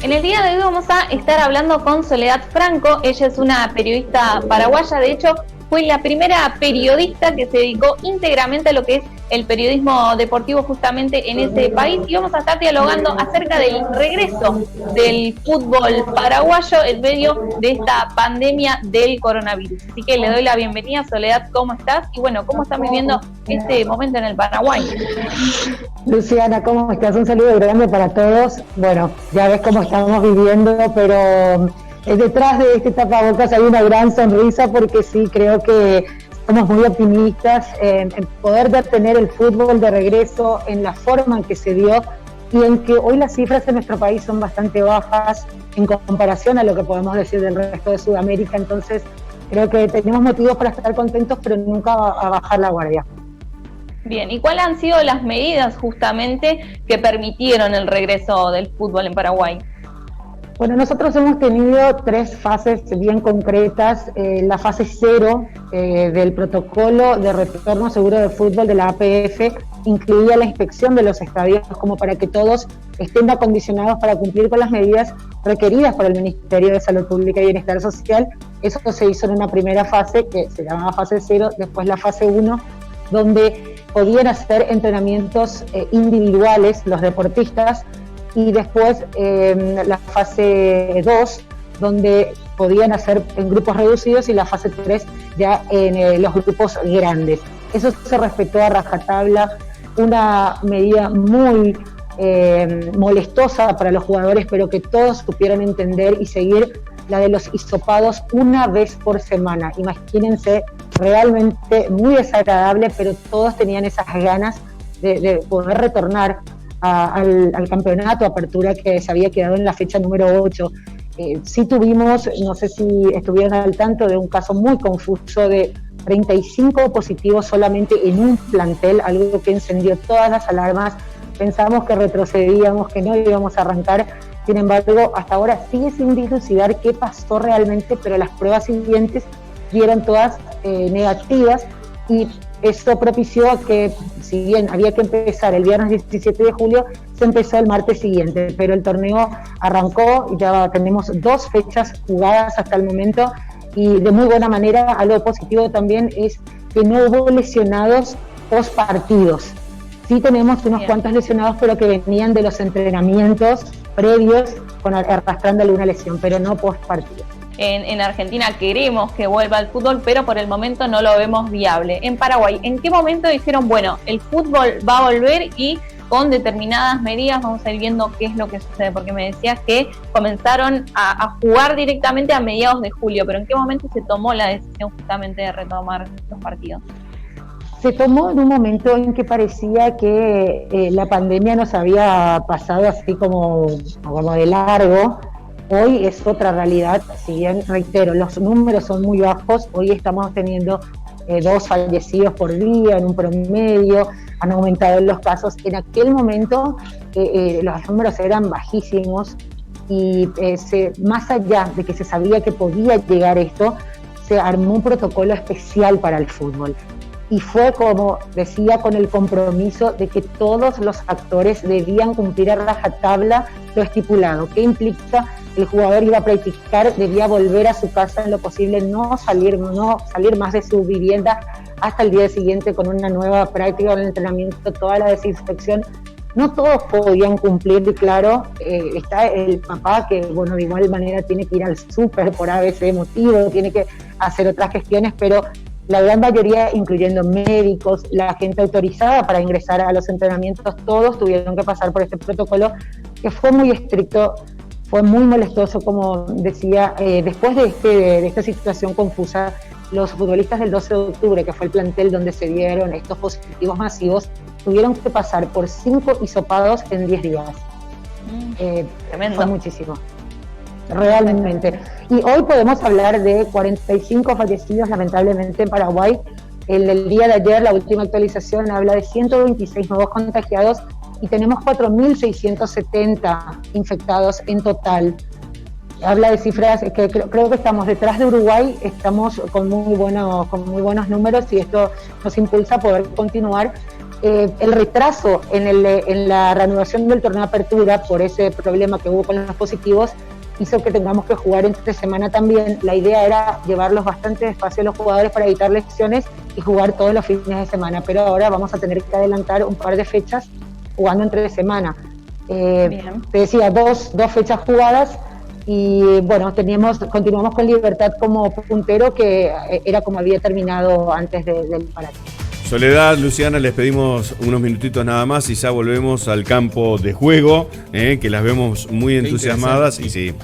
En el día de hoy vamos a estar hablando con Soledad Franco. Ella es una periodista paraguaya, de hecho fue la primera periodista que se dedicó íntegramente a lo que es el periodismo deportivo justamente en ese país, y vamos a estar dialogando acerca del regreso del fútbol paraguayo en medio de esta pandemia del coronavirus. Así que le doy la bienvenida. Soledad, ¿cómo estás? Y bueno, ¿cómo están viviendo este momento en el Paraguay? Luciana, ¿cómo estás? Un saludo grande para todos. Bueno, ya ves cómo estamos viviendo, pero detrás de este tapabocas hay una gran sonrisa, porque sí, creo que somos muy optimistas en poder tener el fútbol de regreso en la forma en que se dio, y en que hoy las cifras en nuestro país son bastante bajas en comparación a lo que podemos decir del resto de Sudamérica. Entonces creo que tenemos motivos para estar contentos, pero nunca a bajar la guardia. Bien, ¿y cuáles han sido las medidas justamente que permitieron el regreso del fútbol en Paraguay? Bueno, nosotros hemos tenido 3 fases bien concretas. La fase 0 del protocolo de retorno seguro de fútbol de la APF incluía la inspección de los estadios, como para que todos estén acondicionados para cumplir con las medidas requeridas por el Ministerio de Salud Pública y Bienestar Social. Eso se hizo en una primera fase, que se llamaba fase 0, después la fase 1, donde podían hacer entrenamientos individuales los deportistas, y después la fase 2, donde podían hacer en grupos reducidos, y la fase 3 ya en los grupos grandes. Eso se respetó a rajatabla, una medida muy molestosa para los jugadores, pero que todos supieron entender y seguir, la de los hisopados una vez por semana. Imagínense, realmente muy desagradable, pero todos tenían esas ganas de poder retornar al campeonato apertura, que se había quedado en la fecha número 8. Sí tuvimos, no sé si estuvieron al tanto, de un caso muy confuso de 35 positivos solamente en un plantel, algo que encendió todas las alarmas. Pensamos que retrocedíamos, que no íbamos a arrancar. Sin embargo, hasta ahora sigue sin dilucidar qué pasó realmente, pero las pruebas siguientes dieron todas negativas, y esto propició a que, si bien había que empezar el viernes 17 de julio, se empezó el martes siguiente, pero el torneo arrancó y ya tenemos 2 fechas jugadas hasta el momento, y de muy buena manera. Algo positivo también es que no hubo lesionados post partidos. Sí tenemos unos cuantos lesionados, pero que venían de los entrenamientos previos arrastrándole una lesión, pero no post partido. En Argentina queremos que vuelva el fútbol, pero por el momento no lo vemos viable. En Paraguay, ¿en qué momento dijeron, bueno, el fútbol va a volver y con determinadas medidas vamos a ir viendo qué es lo que sucede? Porque me decías que comenzaron a jugar directamente a mediados de julio, pero ¿en qué momento se tomó la decisión justamente de retomar los partidos? Se tomó en un momento en que parecía que la pandemia nos había pasado así como de largo. Hoy es otra realidad, si bien, reitero, los números son muy bajos. Hoy estamos teniendo 2 fallecidos por día en un promedio, han aumentado los casos. En aquel momento los números eran bajísimos, y más allá de que se sabía que podía llegar esto, se armó un protocolo especial para el fútbol. Y fue, como decía, con el compromiso de que todos los actores debían cumplir a rajatabla lo estipulado. ¿Qué implica? El jugador iba a practicar, debía volver a su casa en lo posible, no salir más de su vivienda hasta el día siguiente con una nueva práctica, un entrenamiento, toda la desinfección. No todos podían cumplir, claro. Está el papá que, bueno, de igual manera tiene que ir al súper por ABC motivo, tiene que hacer otras gestiones, pero la gran mayoría, incluyendo médicos, la gente autorizada para ingresar a los entrenamientos, todos tuvieron que pasar por este protocolo, que fue muy estricto, fue muy molestoso, como decía. Después de esta situación confusa, los futbolistas del 12 de octubre, que fue el plantel donde se dieron estos positivos masivos, tuvieron que pasar por 5 hisopados en 10 días. Tremendo. Fue muchísimo. Realmente. Y hoy podemos hablar de 45 fallecidos, lamentablemente, en Paraguay. El día de ayer, la última actualización habla de 126 nuevos contagiados, y tenemos 4.670 infectados en total. Habla de cifras que creo que estamos detrás de Uruguay, estamos con muy buenos números, y esto nos impulsa a poder continuar. el retraso en la reanudación del torneo de apertura por ese problema que hubo con los positivos hizo que tengamos que jugar entre semana también. La idea era llevarlos bastante despacio a los jugadores para evitar lesiones y jugar todos los fines de semana, pero ahora vamos a tener que adelantar un par de fechas jugando entre semana. Te decía, dos fechas jugadas y bueno, continuamos con Libertad como puntero, que era como había terminado antes del parate. Soledad, Luciana, les pedimos unos minutitos nada más y ya volvemos al campo de juego, que las vemos muy entusiasmadas y sí.